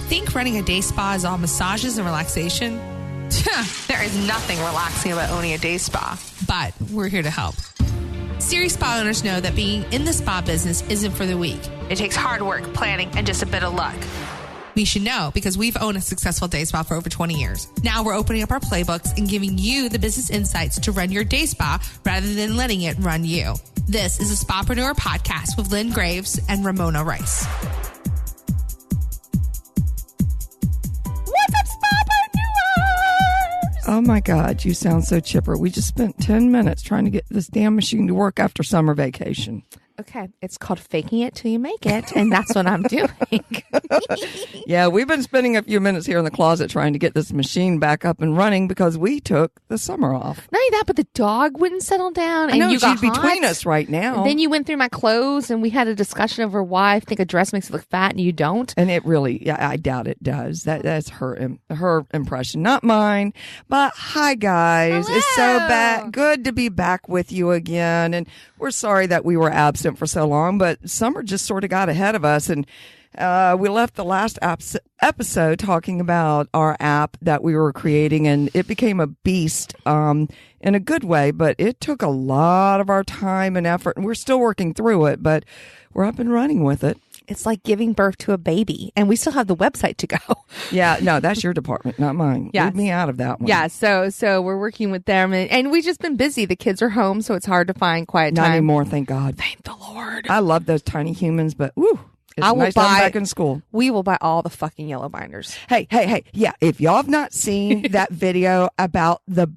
think running a day spa is all massages and relaxation? There is nothing relaxing about owning a day spa, but we're here to help. Serious spa owners know that being in the spa business isn't for the weak. It takes hard work, planning, and just a bit of luck. We should know because we've owned a successful day spa for over 20 years. Now we're opening up our playbooks and giving you the business insights to run your day spa rather than letting it run you. This is a Spapreneur podcast with Lynn Graves and Ramona Rice. What's up, Spapreneurs? Oh my God, you sound so chipper. We just spent 10 minutes trying to get this damn machine to work after summer vacation. Okay, it's called faking it till you make it, and that's what I'm doing. Yeah, we've been spending a few minutes here in the closet trying to get this machine back up and running because we took the summer off. Not only that, but the dog wouldn't settle down, and I know, you got she's hot. between us right now. And then you went through my clothes, and we had a discussion over why I think a dress makes it look fat and you don't. And it really, yeah, I doubt it does. That's her impression, not mine. But hi, guys. Hello. It's so good to be back with you again. And we're sorry that we were absent for so long, but summer just sort of got ahead of us. And we left the last episode talking about our app that we were creating, and it became a beast in a good way, but it took a lot of our time and effort, and we're still working through it, but we're up and running with it. It's like giving birth to a baby, and we still have the website to go. Yeah, no, that's your department, not mine. Yes. Leave me out of that one. Yeah, so we're working with them, and we've just been busy. The kids are home, so it's hard to find quiet Not time. anymore, thank God. Thank the Lord. I love those tiny humans, but woo, it's I will nice to have them buy- back in school. We will buy all the fucking yellow binders. Hey, yeah, if y'all have not seen that video about the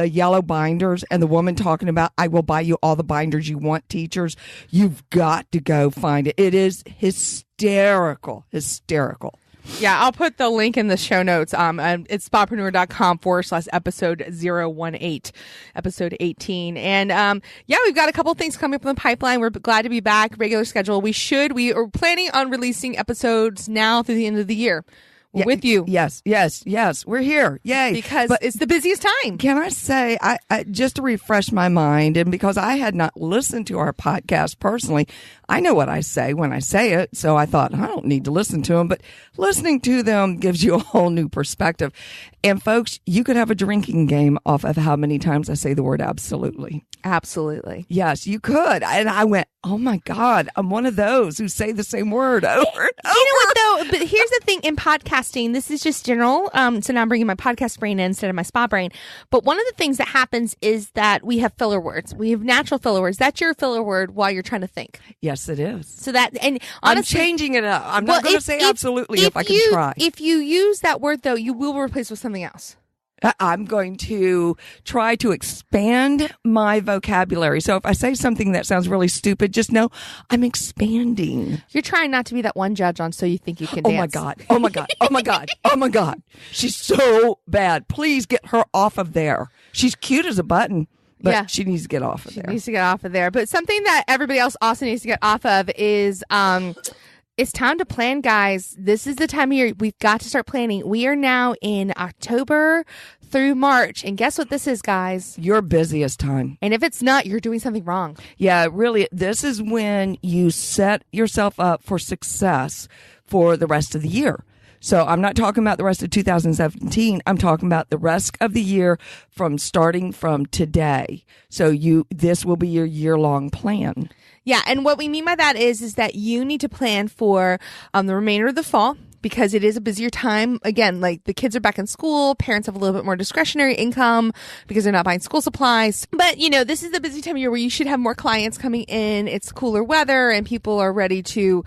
yellow binders and the woman talking about, I will buy you all the binders you want, teachers, you've got to go find it. It is hysterical. Yeah, I'll put the link in the show notes. It's spapreneur.com/episode 018, episode 18. And yeah, we've got a couple things coming up in the pipeline. We're glad to be back, regular schedule. We are planning on releasing episodes now through the end of the year. We're with you. Yes. We're here. Yay. Because it's the busiest time. Can I say, I just to refresh my mind, and because I had not listened to our podcast personally, I know what I say when I say it, so I thought, I don't need to listen to them, but listening to them gives you a whole new perspective. And folks, you could have a drinking game off of how many times I say the word absolutely. Absolutely. Yes, you could. And I went, oh my God, I'm one of those who say the same word over and over. You know what though? But here's the thing in podcasting, this is just general. So now I'm bringing my podcast brain in instead of my spa brain. But one of the things that happens is that we have filler words. We have natural filler words. That's your filler word while you're trying to think. Yes, it is. So that, and honestly, I'm changing it up. I'm not going to say absolutely if I can try. If you use that word though, you will replace with something else. I'm going to try to expand my vocabulary. So if I say something that sounds really stupid, just know I'm expanding. You're trying not to be that one judge on So You Think You Can Oh Dance. my God. Oh my God. Oh my God. Oh my God. She's so bad. Please get her off of there. She's cute as a button, but Yeah. she needs to get off of there. She needs to get off of there. But something that everybody else also needs to get off of is it's time to plan, guys. This is the time of year we've got to start planning. We are now in October through March. And guess what this is, guys? Your busiest time. And if it's not, you're doing something wrong. Yeah, really. This is when you set yourself up for success for the rest of the year. So I'm not talking about the rest of 2017. I'm talking about the rest of the year starting from today. So this will be your year-long plan. Yeah, and what we mean by that is that you need to plan for the remainder of the fall because it is a busier time. Again, like the kids are back in school, parents have a little bit more discretionary income because they're not buying school supplies. But, this is the busy time of year where you should have more clients coming in. It's cooler weather and people are ready to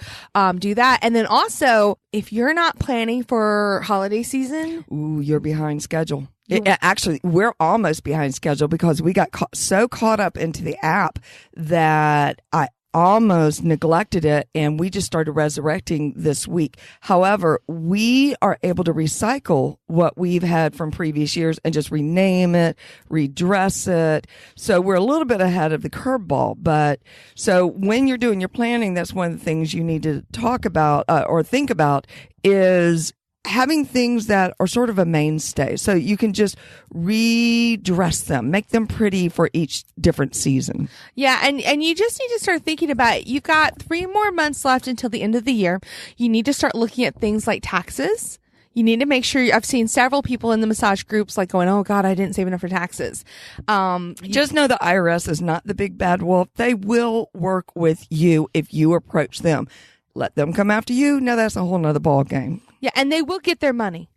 do that. And then also, if you're not planning for holiday season. Ooh, you're behind schedule. Actually, we're almost behind schedule because we got so caught up into the app that I almost neglected it, and we just started resurrecting this week. However, we are able to recycle what we've had from previous years and just rename it, redress it. So we're a little bit ahead of the curveball. But so when you're doing your planning, that's one of the things you need to talk about or think about is having things that are sort of a mainstay. So you can just redress them, make them pretty for each different season. Yeah. And you just need to start thinking about it. You've got 3 more months left until the end of the year. You need to start looking at things like taxes. You need to make sure. I've seen several people in the massage groups like going, oh God, I didn't save enough for taxes. Just know the IRS is not the big bad wolf. They will work with you if you approach them. Let them come after you. Now that's a whole nother ball game. Yeah, and they will get their money.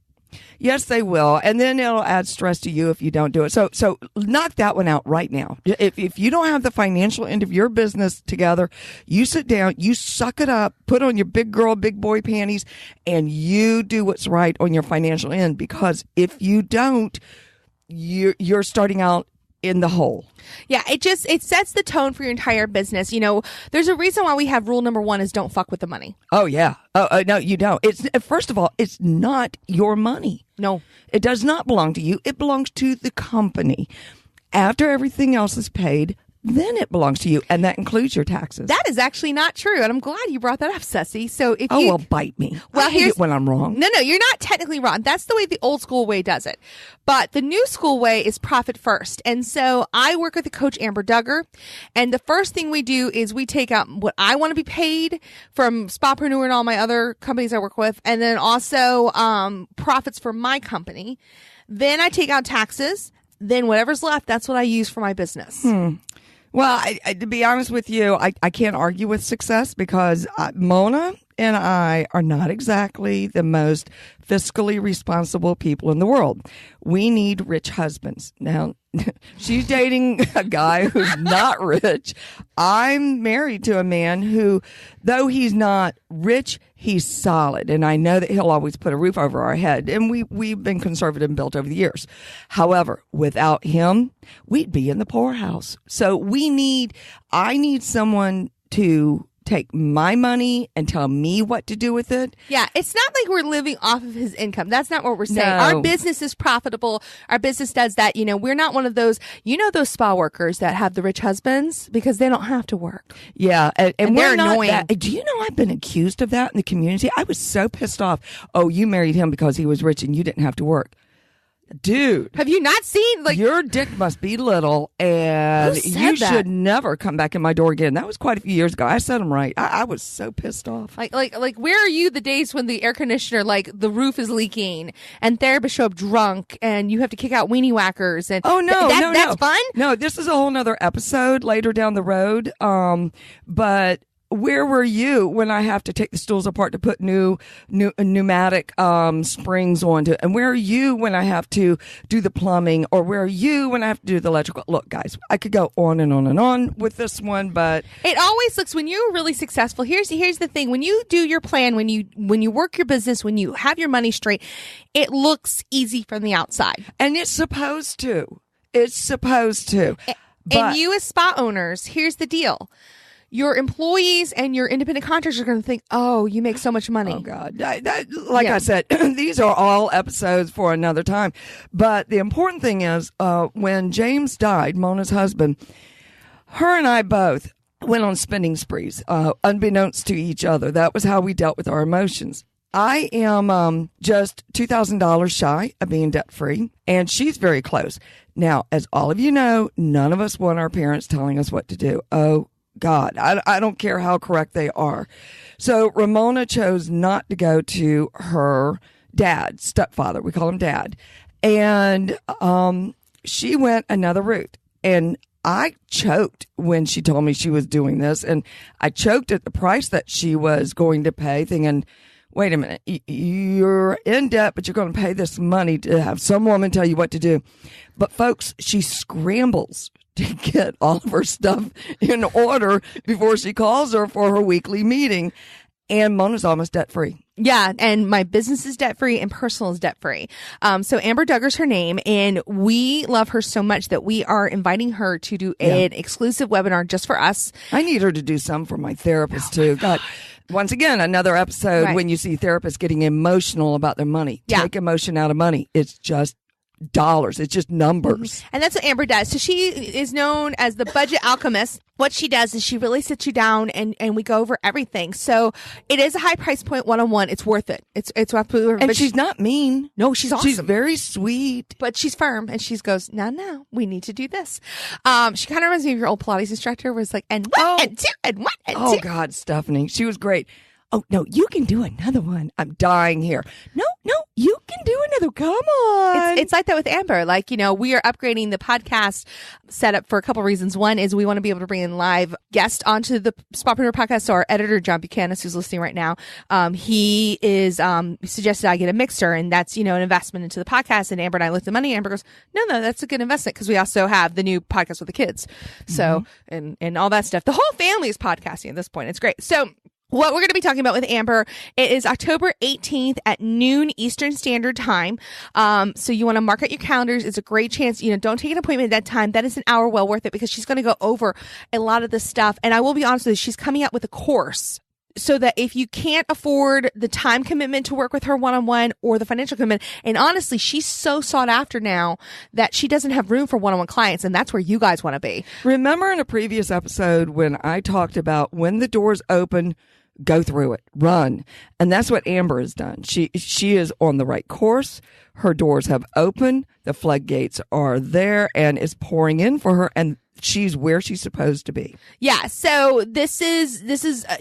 Yes, they will. And then it'll add stress to you if you don't do it. So knock that one out right now. If you don't have the financial end of your business together, you sit down, you suck it up, put on your big girl, big boy panties, and you do what's right on your financial end. Because if you don't, you're starting out in the hole. Yeah, it sets the tone for your entire business. You know, there's a reason why we have rule number 1 is don't fuck with the money. Oh yeah. No, you don't. It's first of all, it's not your money. No, it does not belong to you. It belongs to the company. After everything else is paid, then it belongs to you, and that includes your taxes. That is actually not true, and I'm glad you brought that up, Ceci. So if well, bite me. Well, I hate it when I'm wrong. No, you're not technically wrong. That's the way the old school way does it. But the new school way is profit first. And so I work with a coach, Amber Duggar, and the first thing we do is we take out what I want to be paid from Spapreneur and all my other companies I work with, and then also profits for my company. Then I take out taxes. Then whatever's left, that's what I use for my business. Well, to be honest with you, I can't argue with success because Mona and I are not exactly the most fiscally responsible people in the world. We need rich husbands. Now, she's dating a guy who's not rich. I'm married to a man who, though he's not rich, he's solid. And I know that he'll always put a roof over our head. And we've been conservative and built over the years. However, without him, we'd be in the poorhouse. So I need someone to take my money and tell me what to do with it. Yeah, it's not like we're living off of his income. That's not what we're saying. No. Our business is profitable. Our business does that. You know, we're not one of those, those spa workers that have the rich husbands because they don't have to work. Yeah, and they're we're not annoying. Do you know I've been accused of that in the community? I was so pissed off. Oh, you married him because he was rich and you didn't have to work. Dude, have you not seen your dick must be little and you should never come back in my door again. That was quite a few years ago. I said him right. I was so pissed off. Like where are you the days when the air conditioner, the roof is leaking and therapists show up drunk and you have to kick out weenie whackers and that's fun? No, this is a whole nother episode later down the road. But where were you when I have to take the stools apart to put new pneumatic springs onto it? And where are you when I have to do the plumbing? Or where are you when I have to do the electrical? Look, guys, I could go on and on and on with this one, but it always looks, when you're really successful, here's the thing. When you do your plan, when you work your business, when you have your money straight, it looks easy from the outside. And it's supposed to. And you as spa owners, here's the deal. Your employees and your independent contractors are going to think, oh, you make so much money. Oh, God. I said, these are all episodes for another time. But the important thing is, when James died, Mona's husband, her and I both went on spending sprees, unbeknownst to each other. That was how we dealt with our emotions. I am just $2,000 shy of being debt-free, and she's very close. Now, as all of you know, none of us want our parents telling us what to do. Oh, God, I don't care how correct they are. So Ramona chose not to go to her dad, stepfather. We call him Dad. And she went another route. And I choked when she told me she was doing this. And I choked at the price that she was going to pay, thinking, wait a minute, you're in debt, but you're going to pay this money to have some woman tell you what to do. But folks, she scrambles to get all of her stuff in order before she calls her for her weekly meeting. And Mona's almost debt-free. Yeah, and my business is debt-free and personal is debt-free. So Amber Duggar's her name, and we love her so much that we are inviting her to do an exclusive webinar just for us. I need her to do some for my therapist, too. God. Once again, another episode when you see therapists getting emotional about their money. Yeah. Take emotion out of money. It's just dollars. It's just numbers. And that's what Amber does. So she is known as the budget alchemist. What she does is she really sits you down and we go over everything. So it is a high price point one-on-one. It's worth it. It's absolutely worth it. And she's not mean. No, she's awesome. She's very sweet. But she's firm. And she goes, no, we need to do this. She kind of reminds me of your old Pilates instructor where it's like, and one, and two, and one, and two. Oh, God, Stephanie. She was great. Oh, no, you can do another one. I'm dying here. No, you together. Come on. It's like that with Amber. Like, we are upgrading the podcast setup for a couple reasons. One is we want to be able to bring in live guests onto the Spapreneur podcast. So our editor, John Buchanan, who's listening right now, he is suggested I get a mixer, and that's, an investment into the podcast. And Amber and I looked at the money. Amber goes, no, that's a good investment, because we also have the new podcast with the kids. So, and all that stuff. The whole family is podcasting at this point. It's great. So what we're going to be talking about with Amber, it is October 18th at noon Eastern Standard Time. So you want to mark out your calendars. It's a great chance. Don't take an appointment at that time. That is an hour well worth it, because she's going to go over a lot of this stuff. And I will be honest with you, she's coming out with a course, so that if you can't afford the time commitment to work with her one-on-one or the financial commitment, and honestly, she's so sought after now that she doesn't have room for one-on-one clients, and that's where you guys want to be. Remember in a previous episode when I talked about when the doors open, go through it, run. And that's what Amber has done. She is on the right course. Her doors have opened. The floodgates are there, and it's pouring in for her. And she's where she's supposed to be. Yeah. So this is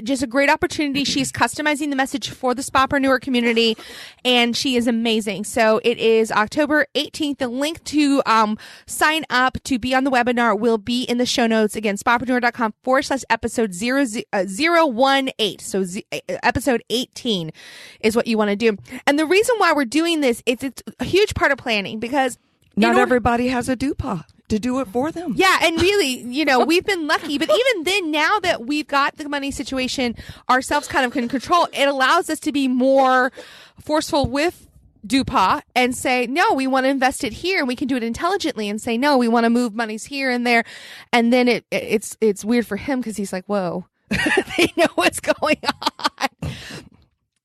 just a great opportunity. She's customizing the message for the Spapreneur community, and she is amazing. So it is October 18th. The link to sign up to be on the webinar will be in the show notes. Again, spapreneur.com/episode 018. So episode 18 is what you want to do. And the reason why we're doing this, it's a huge part of planning, because not everybody has a DUPA to do it for them. Yeah, and really, we've been lucky. But even then, now that we've got the money situation ourselves kind of in control, it allows us to be more forceful with DUPA and say, no, we want to invest it here, and we can do it intelligently, and say, no, we want to move monies here and there. And then it's weird for him, because he's like, whoa, they know what's going on.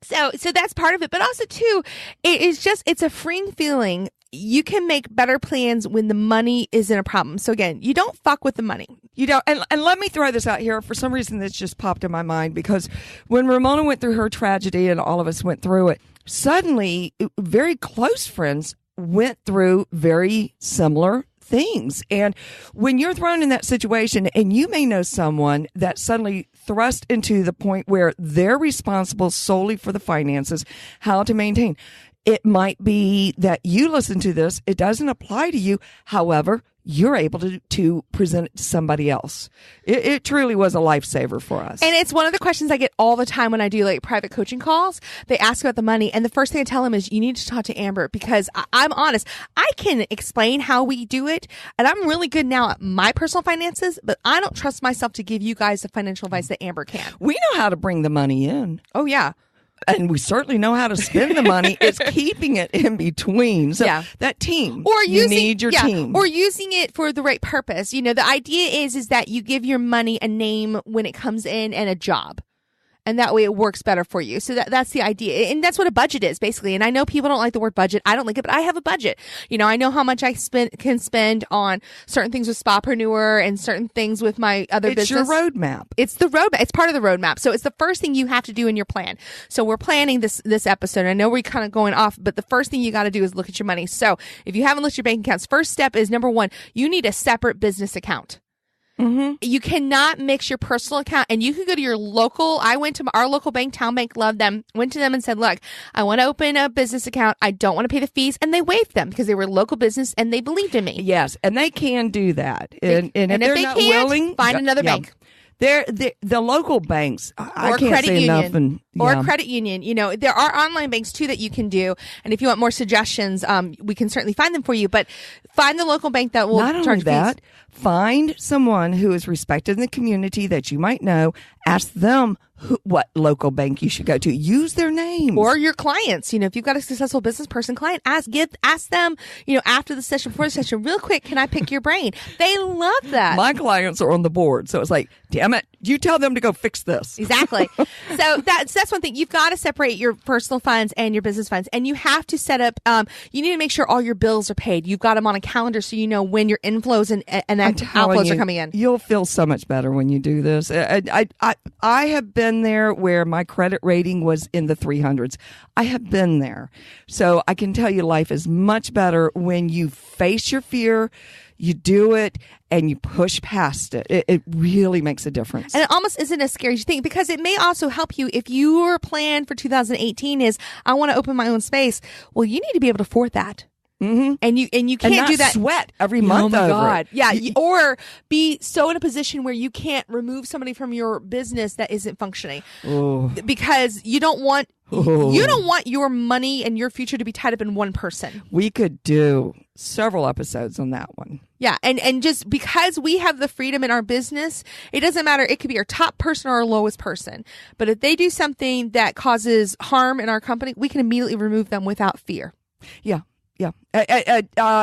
So that's part of it. But also, too, it's a freeing feeling. You can make better plans when the money isn't a problem. So again, you don't fuck with the money. You don't. And let me throw this out here. For some reason, this just popped in my mind, because when Ramona went through her tragedy and all of us went through it, suddenly very close friends went through very similar things. And when you're thrown in that situation, and you may know someone that suddenly thrust into the point where they're responsible solely for the finances, how to maintain. It might be that you listen to this. It doesn't apply to you. However, you're able to present it to somebody else. It truly was a lifesaver for us. And it's one of the questions I get all the time when I do like private coaching calls. They ask about the money, and the first thing I tell them is, you need to talk to Amber, because I'm honest. I can explain how we do it, and I'm really good now at my personal finances, but I don't trust myself to give you guys the financial advice that Amber can. We know how to bring the money in. Oh, yeah. And we certainly know how to spend the money. It's keeping it in between. So that team, or you need your team. Or using it for the right purpose. The idea is that you give your money a name when it comes in, and a job. And that way it works better for you. So that's the idea. And that's what a budget is, basically. And I know people don't like the word budget. I don't like it, but I have a budget. I know how much I can spend on certain things with Spapreneur and certain things with my other business. It's your roadmap. It's the roadmap. It's part of the roadmap. So it's the first thing you have to do in your plan. So we're planning this episode. I know we're kind of going off, but the first thing you got to do is look at your money. So if you haven't looked at your bank accounts, first step is, number one, you need a separate business account. Mm-hmm. You cannot mix your personal account, and you can go to your local. I went to our local bank, Town Bank, loved them, went to them and said, look, I want to open a business account. I don't want to pay the fees. And they waived them, because they were local business and they believed in me. Yes. And they can do that. And if they're not willing, find another bank. The local banks, I can't say enough. Or credit union. There are online banks too that you can do. And if you want more suggestions, we can certainly find them for you. But find the local bank that will charge fees. Find someone who is respected in the community that you might know. Ask them what local bank you should go to. Use their names. Or your clients. If you've got a successful business person client, ask them, after the session, before the session, real quick, can I pick your brain? They love that. My clients are on the board. So it's like, damn it, you tell them to go fix this. Exactly. So that's one thing. You've got to separate your personal funds and your business funds. And you have to set up, you need to make sure all your bills are paid. You've got them on a calendar so you know when your inflows and outflows are coming in. You'll feel so much better when you do this. I have been there where my credit rating was in the 300s. I have been there. So I can tell you life is much better when you face your fear. you do it and you push past it. It really makes a difference. And it almost isn't as scary as you think, because it may also help you if your plan for 2018 is, I want to open my own space. Well, you need to be able to afford that. Mm-hmm. And you can't not do that. Sweat every month. Oh my over God! it. Yeah, or be so in a position where you can't remove somebody from your business that isn't functioning, because you don't want your money and your future to be tied up in one person. We could do several episodes on that one. Yeah, and just because we have the freedom in our business, it doesn't matter. It could be our top person or our lowest person, but if they do something that causes harm in our company, we can immediately remove them without fear. Yeah.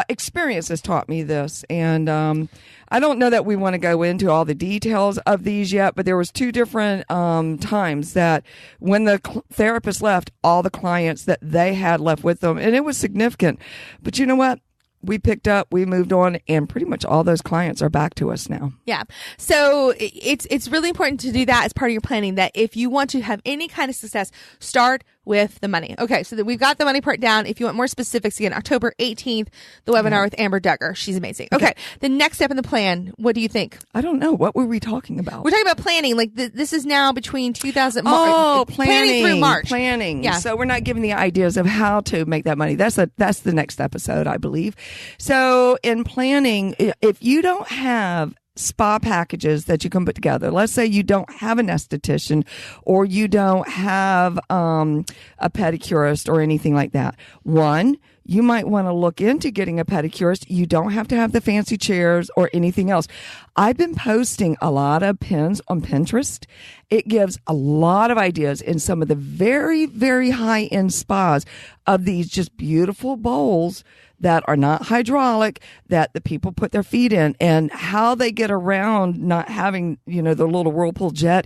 Experience has taught me this, and I don't know that we want to go into all the details of these yet, but there was 2 different times that when the therapist left, all the clients that they had left with them, and it was significant. But you know what? We picked up, we moved on, and pretty much all those clients are back to us now. Yeah. So it's really important to do that as part of your planning, that if you want to have any kind of success, start with the money. Okay, so that we've got the money part down. If you want more specifics, again, October 18th, the webinar with Amber Duggar. She's amazing. Okay, the next step in the plan, what do you think? I don't know. What were we talking about? We're talking about planning. Like this is now between 2000. Planning through March. Planning. Yeah. So we're not giving the ideas of how to make that money. That's the next episode, I believe. So in planning, if you don't have spa packages that you can put together. Let's say you don't have an esthetician, or you don't have a pedicurist or anything like that. One, you might want to look into getting a pedicurist. You don't have to have the fancy chairs or anything else. I've been posting a lot of pins on Pinterest. It gives a lot of ideas in some of the very, very high-end spas of these just beautiful bowls that are not hydraulic, that the people put their feet in, and how they get around not having, the little whirlpool jet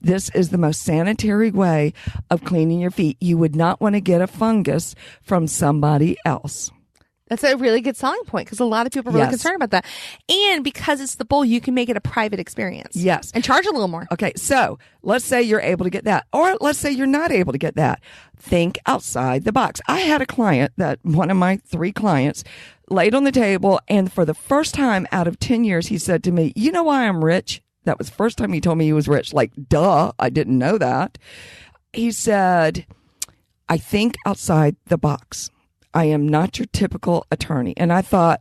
this is the most sanitary way of cleaning your feet. You would not want to get a fungus from somebody else. That's a really good selling point, because a lot of people are really concerned about that. And because it's the bowl, you can make it a private experience. Yes. And charge a little more. Okay, so let's say you're able to get that, or let's say you're not able to get that. Think outside the box. I had a client that one of my 3 clients laid on the table, and for the first time out of 10 years, he said to me, "You know why I'm rich?" That was the first time he told me he was rich. Like, duh, I didn't know that. He said, "I think outside the box. I am not your typical attorney." And I thought,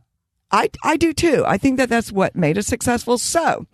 I do too. I think that's what made us successful. So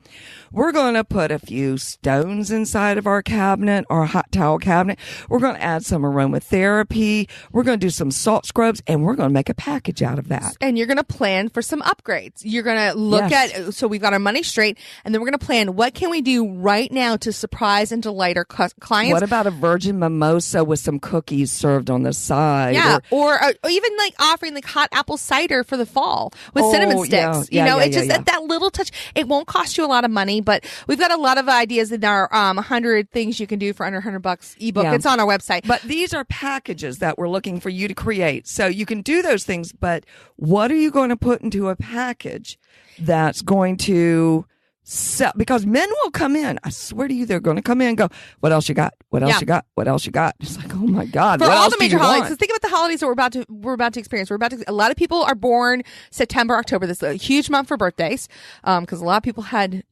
we're going to put a few stones inside of our cabinet, our hot towel cabinet. We're going to add some aromatherapy. We're going to do some salt scrubs, and we're going to make a package out of that. And you're going to plan for some upgrades. You're going to look at, so we've got our money straight, and then we're going to plan, what can we do right now to surprise and delight our clients? What about a virgin mimosa with some cookies served on the side? Yeah. Or even like offering like hot apple cider for the fall with cinnamon sticks. That little touch. It won't cost you a lot of money, but we've got a lot of ideas in our 100 things you can do for under $100 ebook. Yeah. It's on our website. But these are packages that we're looking for you to create. So you can do those things, but what are you going to put into a package that's going to sell? Because men will come in. I swear to you, they're going to come in and go, "What else you got? What else you got? What else you got?" It's like, oh my God. For what all else the major do you holidays, want? think about the holidays that we're about to experience. A lot of people are born September, October. This is a huge month for birthdays. Because a lot of people had,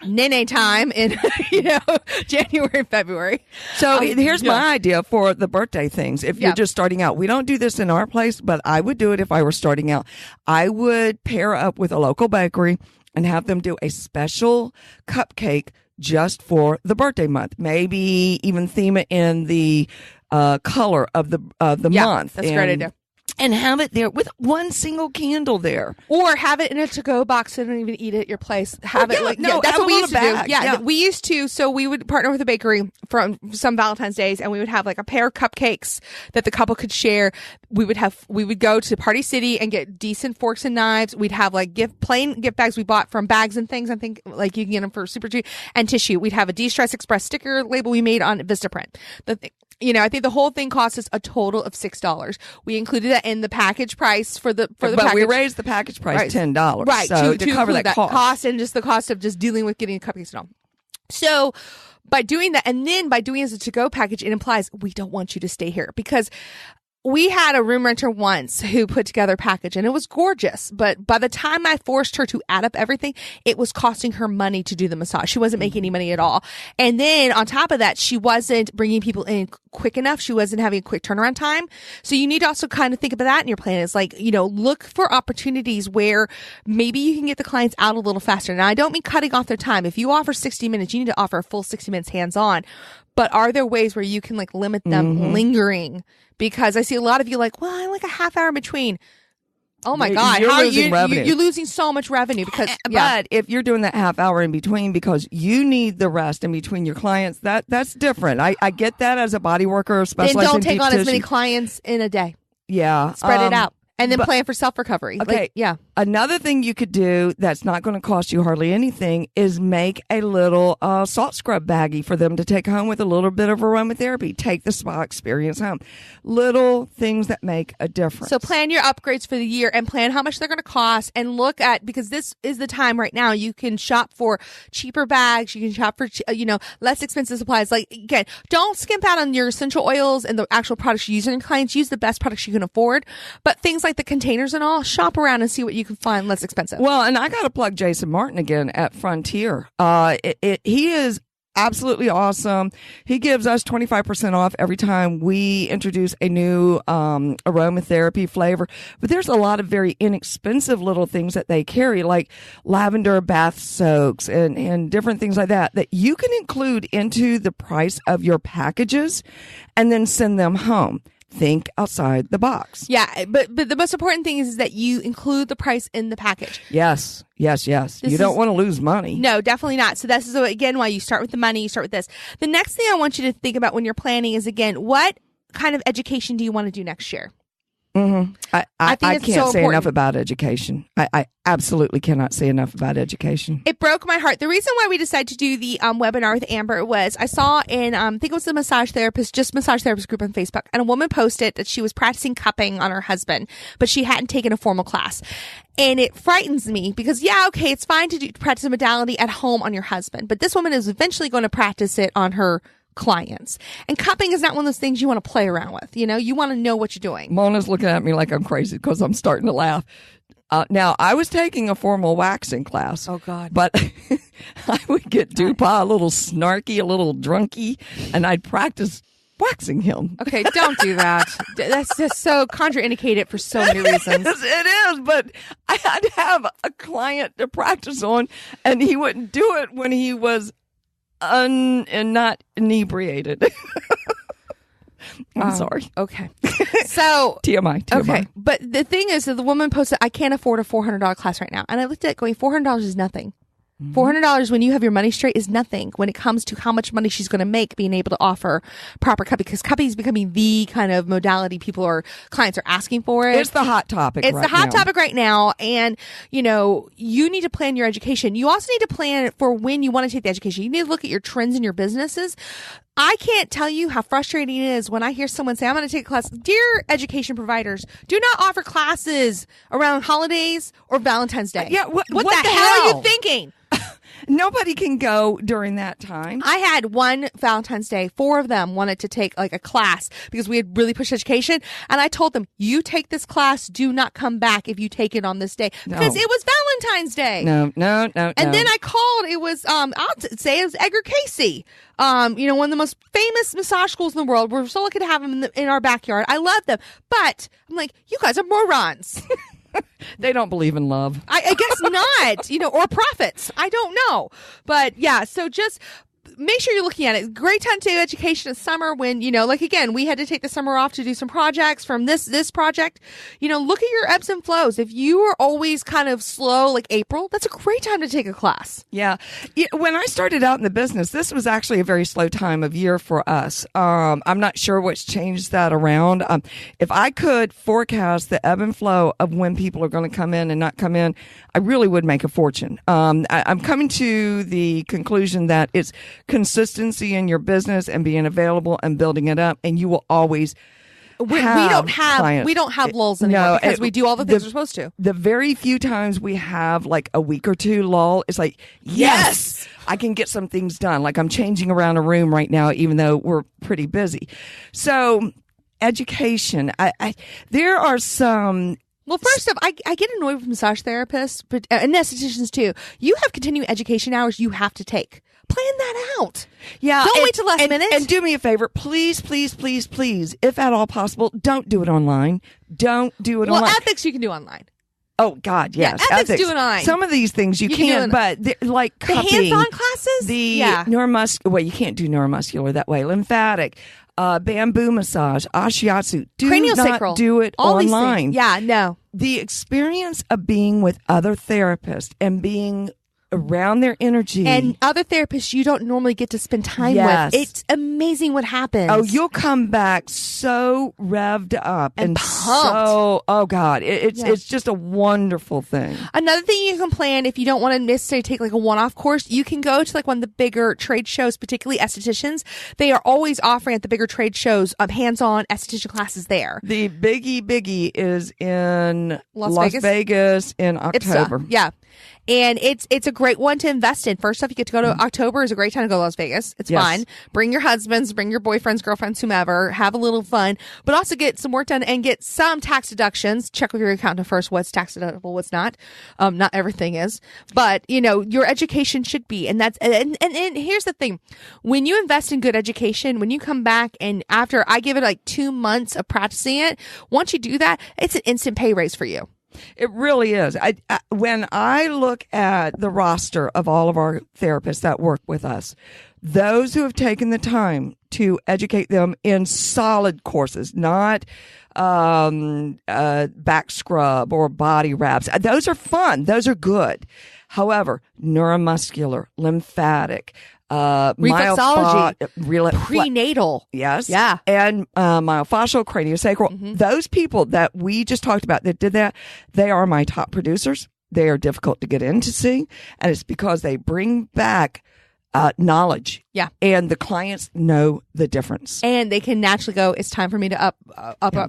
nene time in January and February. So here's my idea for the birthday things. If you're just starting out, we don't do this in our place, but I would do it if I were starting out. I would pair up with a local bakery and have them do a special cupcake just for the birthday month. Maybe even theme it in the color of the month. That's a great idea. And have it there with one single candle there. Or have it in a to-go box so you don't even eat it at your place. That's what we used to do. Yeah, we used to. So we would partner with a bakery from some Valentine's days, and we would have like a pair of cupcakes that the couple could share. We would go to Party City and get decent forks and knives. We'd have like plain gift bags we bought from Bags and Things. I think like you can get them for super cheap, and tissue. We'd have a De-Stress Express sticker label we made on Vistaprint. I think the whole thing cost us a total of $6. We included that in the package price for the package. But we raised the package price $10. Right. So to cover that cost and just the cost of just dealing with getting cupcakes and all. So by doing that, and then by doing it as a to-go package, it implies we don't want you to stay here, because we had a room renter once who put together a package and it was gorgeous. But by the time I forced her to add up everything, it was costing her money to do the massage. She wasn't making any money at all. And then on top of that, she wasn't bringing people in quick enough. She wasn't having a quick turnaround time. So you need to also kind of think about that in your plan. It's like, look for opportunities where maybe you can get the clients out a little faster. Now, I don't mean cutting off their time. If you offer 60 minutes, you need to offer a full 60 minutes hands-on. But are there ways where you can limit them lingering? Because I see a lot of you well, I like a half hour in between. Oh my God. You're losing revenue. You're losing so much revenue because, But if you're doing that half hour in between because you need the rest in between your clients, that's different. I get that as a body worker, specialized then don't in take deep on as many tissue. clients in a day. Yeah. Spread it out. And then plan for self-recovery. Okay. Another thing you could do that's not going to cost you hardly anything is make a little salt scrub baggie for them to take home with a little bit of aromatherapy. Take the spa experience home. Little things that make a difference. So plan your upgrades for the year and plan how much they're going to cost and look at, because this is the time right now you can shop for cheaper bags. You can shop for, less expensive supplies. Again, don't skimp out on your essential oils and the actual products you use in your clients. Use the best products you can afford. But things like the containers and all, shop around and see what you can find less expensive. Well, and I got to plug Jason Martin again at Frontier. He is absolutely awesome. He gives us 25% off every time we introduce a new aromatherapy flavor. But there's a lot of very inexpensive little things that they carry, like lavender bath soaks and different things like that you can include into the price of your packages and then send them home. Think outside the box. Yeah, but the most important thing is that you include the price in the package. Yes. You don't want to lose money. No, definitely not. So this is, again, why you start with the money, you start with this. The next thing I want you to think about when you're planning is, again, what kind of education do you want to do next year? Mm-hmm. I can't say important. enough about education. I absolutely cannot say enough about education. It broke my heart. The reason why we decided to do the webinar with Amber was I saw in, I think it was the massage therapist group on Facebook, and a woman posted that she was practicing cupping on her husband, but she hadn't taken a formal class. And it frightens me because, it's fine to practice a modality at home on your husband, but this woman is eventually going to practice it on her clients. And cupping is not one of those things you want to play around with. You want to know what you're doing. Mona's looking at me like I'm crazy because I'm starting to laugh. Now, I was taking a formal waxing class. Oh, God. But I would get Dupas a little snarky, a little drunky, and I'd practice waxing him. Okay, don't do that. That's just so contraindicated for so many reasons. It is, but I had to have a client to practice on, and he wouldn't do it when he was and not inebriated. I'm sorry. Okay. So TMI. Okay. But the thing is that the woman posted, I can't afford a $400 class right now. And I looked at it going, $400 is nothing. $400 when you have your money straight is nothing when it comes to how much money she's going to make being able to offer proper cupping, because cupping is becoming the kind of modality clients are asking for it. It's the hot topic. It's the hot topic right now. And, you need to plan your education. You also need to plan for when you want to take the education. You need to look at your trends in your businesses. I can't tell you how frustrating it is when I hear someone say, I'm going to take a class. Dear education providers, do not offer classes around holidays or Valentine's Day. Yeah, what the hell are you thinking? Nobody can go during that time. I had one Valentine's Day, 4 of them wanted to take a class because we had really pushed education. And I told them, you take this class, do not come back if you take it on this day. Because it was Valentine's Day. No. And then I called, it was, I'll say it was Edgar Casey. One of the most famous massage schools in the world. We're so lucky to have them in our backyard. I love them. But I'm like, you guys are morons. They don't believe in love. I guess not, or profits. I don't know. But yeah, so just make sure you're looking at it. Great time to do education in summer when, again, we had to take the summer off to do some projects from this project. Look at your ebbs and flows. If you are always kind of slow, like April, that's a great time to take a class. Yeah. When I started out in the business, this was actually a very slow time of year for us. I'm not sure what's changed that around. If I could forecast the ebb and flow of when people are going to come in and not come in, I really would make a fortune. I'm coming to the conclusion that it's consistency in your business and being available and building it up, and you will always we don't have lulls anymore because we do all the things we're supposed to. The very few times we have a week or two lull, it's like, yes, I can get some things done. Like I'm changing around a room right now, even though we're pretty busy. So education. There are some. Well, first off, I get annoyed with massage therapists, but and estheticians too. You have continuing education hours you have to take. Plan that out. Yeah. Don't wait till last minute. And do me a favor, please, please, please, please, if at all possible, don't do it online. Don't do it online. Well, ethics you can do online. Oh God, yes. Yeah, ethics do it online. Some of these things you can't, but like the cupping, hands-on classes, neuromuscular. Well, you can't do neuromuscular that way. Lymphatic, bamboo massage, ashiatsu. Do not do it online. Yeah, no. The experience of being with other therapists and being around their energy and other therapists you don't normally get to spend time with. It's amazing what happens. Oh, you'll come back so revved up and pumped. So, oh God, it's just a wonderful thing. Another thing you can plan if you don't want to necessarily take like a one-off course, you can go to like one of the bigger trade shows, particularly estheticians. They are always offering at the bigger trade shows hands-on esthetician classes there. The biggie is in Las Vegas in October. IPSA, yeah. And it's a great one to invest in. First off, you get to go to October is a great time to go to Las Vegas. It's fun. Bring your husbands, bring your boyfriends, girlfriends, whomever. Have a little fun, but also get some work done and get some tax deductions. Check with your accountant first what's tax deductible, what's not. Not everything is, but your education should be. And that's and here's the thing: when you invest in good education, when you come back and after I give it like 2 months of practicing it, once you do that, it's an instant pay raise for you. It really is. When I look at the roster of all of our therapists that work with us, those who have taken the time to educate them in solid courses, not back scrub or body wraps. Those are fun. Those are good. However, neuromuscular, lymphatic, reflexology, prenatal. Yes. Yeah. And myofascial, craniosacral. Those people that we just talked about that did that, they are my top producers. They are difficult to get in to see. And it's because they bring back knowledge. Yeah. And the clients know the difference. And they can naturally go, it's time for me to up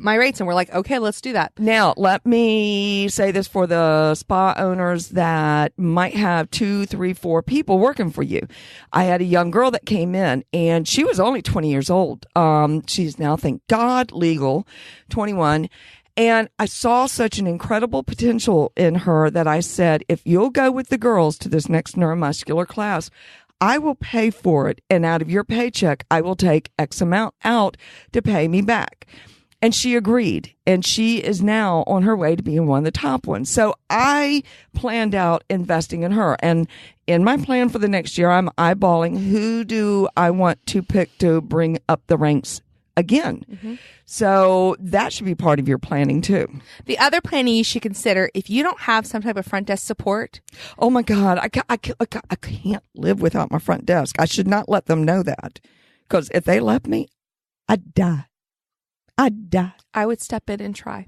my rates. And we're like, okay, let's do that. Now, let me say this for the spa owners that might have 2, 3, 4 people working for you. I had a young girl that came in and she was only 20 years old. She's now, thank God, legal, 21. And I saw such an incredible potential in her that I said, if you'll go with the girls to this next neuromuscular class, I will pay for it, and out of your paycheck, I will take X amount out to pay me back. And she agreed, and she is now on her way to being one of the top ones. So I planned out investing in her. And in my plan for the next year, I'm eyeballing who do I want to pick to bring up the ranks again. So that should be part of your planning too. The other planning you should consider, if you don't have some type of front desk support. Oh my God, I can't live without my front desk. I should not let them know that, because if they left me, I'd die. I would step in and try.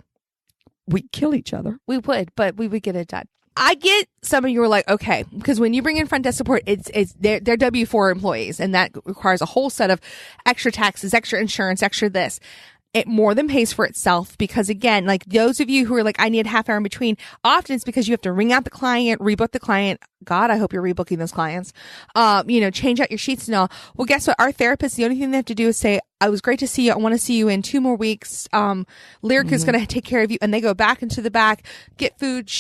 We'd kill each other. We would, but we would get it done. I get some of you are like, okay, because when you bring in front desk support, they're W-4 employees, and that requires a whole set of extra taxes, extra insurance, extra this. It more than pays for itself, because again, like those of you who are like, I need a half hour in between, often it's because you have to ring out the client, rebook the client. God, I hope you're rebooking those clients. Change out your sheets and all. Well, guess what? Our therapists, the only thing they have to do is say, I was great to see you. I want to see you in 2 more weeks. Lyric is going to take care of you. And they go back into the back, get food,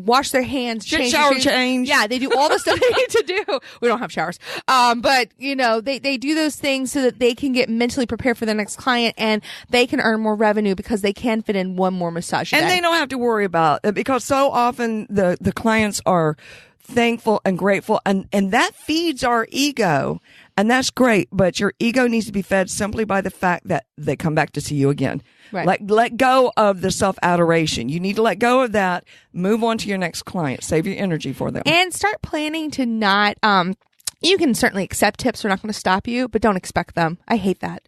wash their hands, change. Yeah, they do all the stuff they need to do. We don't have showers. But they do those things so that they can get mentally prepared for their next client, and they can earn more revenue because they can fit in one more massage a day. And they don't have to worry about it, because so often the clients are thankful and grateful, and that feeds our ego, and that's great, but your ego needs to be fed simply by the fact that they come back to see you again. Right. Let go of the self-adoration. You need to let go of that, move on to your next client, save your energy for them. And start planning to not, you can certainly accept tips, we're not going to stop you, but don't expect them. I hate that.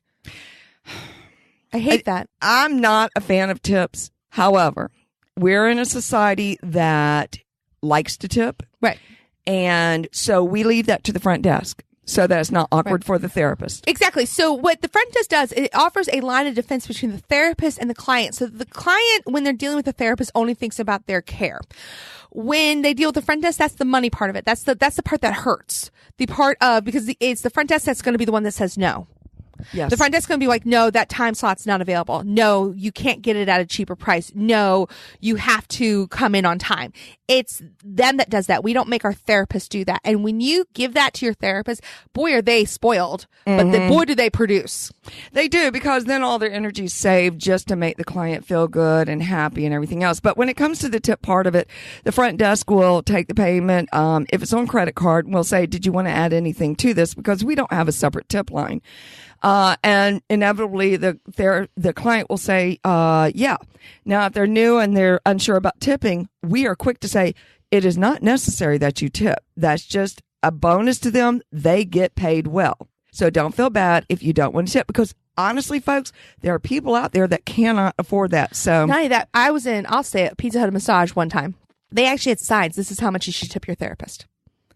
I'm not a fan of tips. However, we're in a society that likes to tip. Right. And so we leave that to the front desk so that it's not awkward for the therapist. Exactly. So what the front desk does, it offers a line of defense between the therapist and the client. So the client, when they're dealing with the therapist, only thinks about their care. When they deal with the front desk, that's the money part of it. That's the part that hurts. The part of, because it's the front desk that's going to be the one that says no. Yes. The front desk is going to be like, no, that time slot's not available. No, you can't get it at a cheaper price. No, you have to come in on time. It's them that does that. We don't make our therapist do that. And when you give that to your therapist, boy, are they spoiled, but boy, do they produce. They do, because then all their energy is saved just to make the client feel good and happy and everything else. But when it comes to the tip part of it, the front desk will take the payment. If it's on credit card, we'll say, did you want to add anything to this? Because we don't have a separate tip line. And inevitably the client will say, yeah. Now, if they're new and they're unsure about tipping, we are quick to say, it is not necessary that you tip. That's just a bonus to them. They get paid well. So don't feel bad if you don't want to tip, because honestly, folks, there are people out there that cannot afford that. So not only that, I was in, I'll say it, Pizza Hut massage one time. They actually had signs. This is how much you should tip your therapist.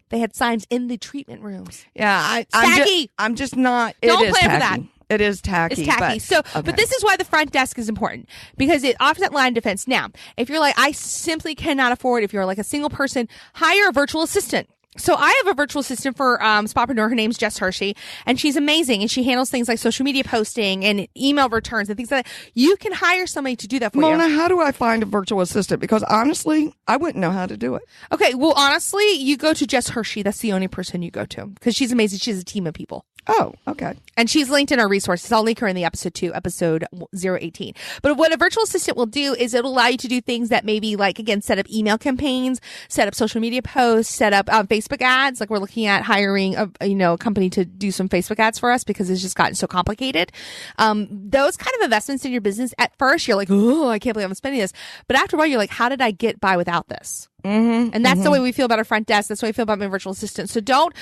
They had signs in the treatment rooms. Yeah, I'm just not. Don't plan for that. It is tacky. It's tacky. But this is why the front desk is important, because it offers that line of defense. Now, if you're like, I simply cannot afford, if you're like a single person, hire a virtual assistant. So I have a virtual assistant for Spapreneur. Her name's Jess Hershey, and she's amazing. And she handles things like social media posting and email returns and things like that. You can hire somebody to do that for you. Mona, how do I find a virtual assistant? Because honestly, I wouldn't know how to do it. Okay, well, honestly, you go to Jess Hershey. That's the only person you go to, because she's amazing. She has a team of people. Oh, okay. And she's linked in our resources. I'll link her in the episode 2, episode 018. But what a virtual assistant will do is it'll allow you to do things that maybe, like, again, set up email campaigns, set up social media posts, set up Facebook ads. Like, we're looking at hiring a company to do some Facebook ads for us because it's just gotten so complicated. Those kind of investments in your business, at first you're like, oh, I can't believe I'm spending this. But after a while, you're like, how did I get by without this? And that's the way we feel about our front desk. That's the way I feel about my virtual assistant. So don't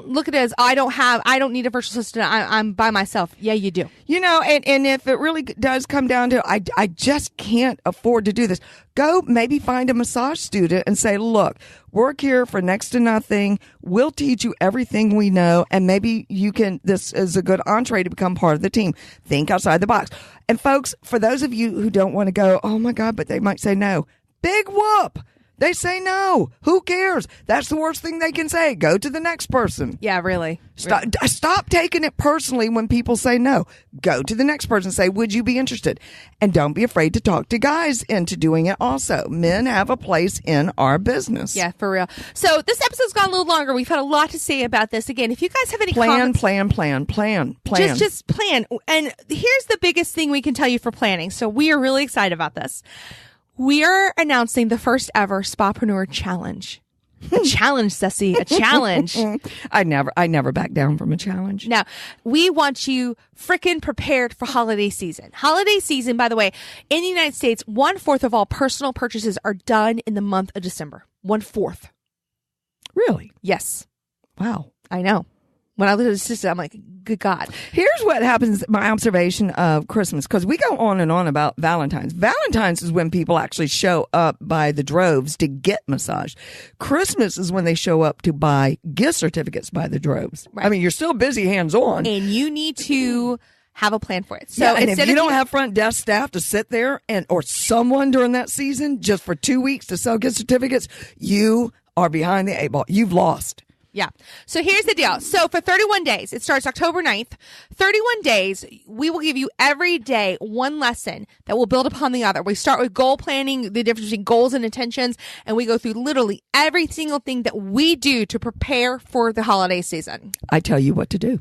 look at it as, I don't need a virtual assistant. I'm by myself. Yeah, you do. And if it really does come down to, I just can't afford to do this, go maybe find a massage student and say, look, work here for next to nothing. We'll teach you everything we know. And maybe this is a good entree to become part of the team. Think outside the box. And folks, for those of you who don't want to go, oh my God, but they might say no, big whoop. They say no. Who cares? That's the worst thing they can say. Go to the next person. Yeah, really. Stop taking it personally when people say no. Go to the next person and say, would you be interested? And don't be afraid to talk to guys into doing it also. Men have a place in our business. Yeah, for real. So this episode's gone a little longer. We've had a lot to say about this. Again, if you guys have any comments. Plan. Just plan. And here's the biggest thing we can tell you for planning. So we are really excited about this. We are announcing the first ever Spapreneur challenge. A challenge, Ceci, a challenge. I never back down from a challenge. Now, we want you frickin' prepared for holiday season. Holiday season, by the way, in the United States, 1/4 of all personal purchases are done in the month of December. 1/4. Really? Yes. Wow. I know. When I look at the system, I'm like, good God. Here's what happens, my observation of Christmas, because we go on and on about Valentine's. Valentine's is when people actually show up by the droves to get massaged. Christmas is when they show up to buy gift certificates by the droves. Right. I mean, you're still busy hands-on. And you need to have a plan for it. So yeah, and if you don't have front desk staff to sit there or someone during that season just for 2 weeks to sell gift certificates, you are behind the 8 ball. You've lost. Yeah. So here's the deal. So for 31 days, it starts October 9th, 31 days, we will give you every day one lesson that will build upon the other. We start with goal planning, the difference between goals and intentions, and we go through literally every single thing that we do to prepare for the holiday season. I tell you what to do.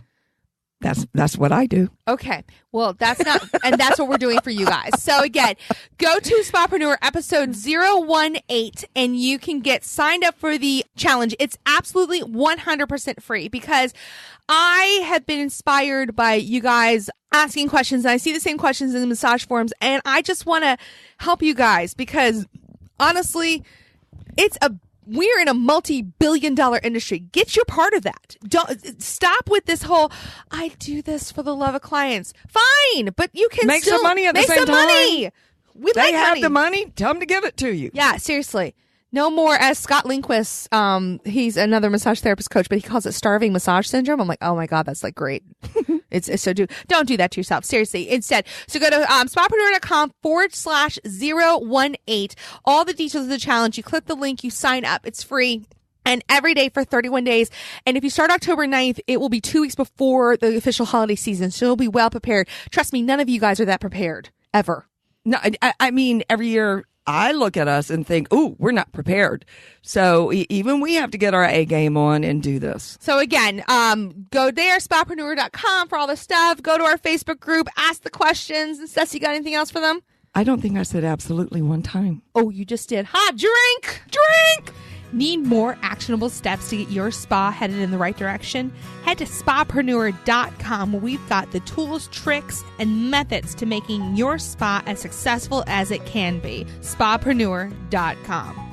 That's what I do. Okay. Well, that's not, and that's what we're doing for you guys. So again, go to Spapreneur episode 018 and you can get signed up for the challenge. It's absolutely 100% free because I have been inspired by you guys asking questions. And I see the same questions in the massage forums and I just want to help you guys because honestly, we're in a multi-billion-dollar industry. Get your part of that. Don't stop with this whole, I do this for the love of clients. Fine, but you can make still some money at the same time. Money. They have the money. Tell them to give it to you. Yeah, seriously. No more, as Scott Lindquist, he's another massage therapist coach, but he calls it starving massage syndrome. I'm like, oh my God, that's like great. It's so don't do that to yourself. Seriously. Instead, so go to spapreneur.com/018. All the details of the challenge. You click the link, you sign up. It's free. And every day for 31 days. And if you start October 9th, it will be 2 weeks before the official holiday season. So you'll be well prepared. Trust me, none of you guys are that prepared. Ever. No, I mean, every year I look at us and think, ooh, we're not prepared. So even we have to get our A game on and do this. So again, go there, Spapreneur.com for all the stuff. Go to our Facebook group, ask the questions. And Ceci, you got anything else for them? I don't think I said absolutely one time. Oh, you just did. Ha, drink! Need more actionable steps to get your spa headed in the right direction? Head to Spapreneur.com where we've got the tools, tricks, and methods to making your spa as successful as it can be. Spapreneur.com.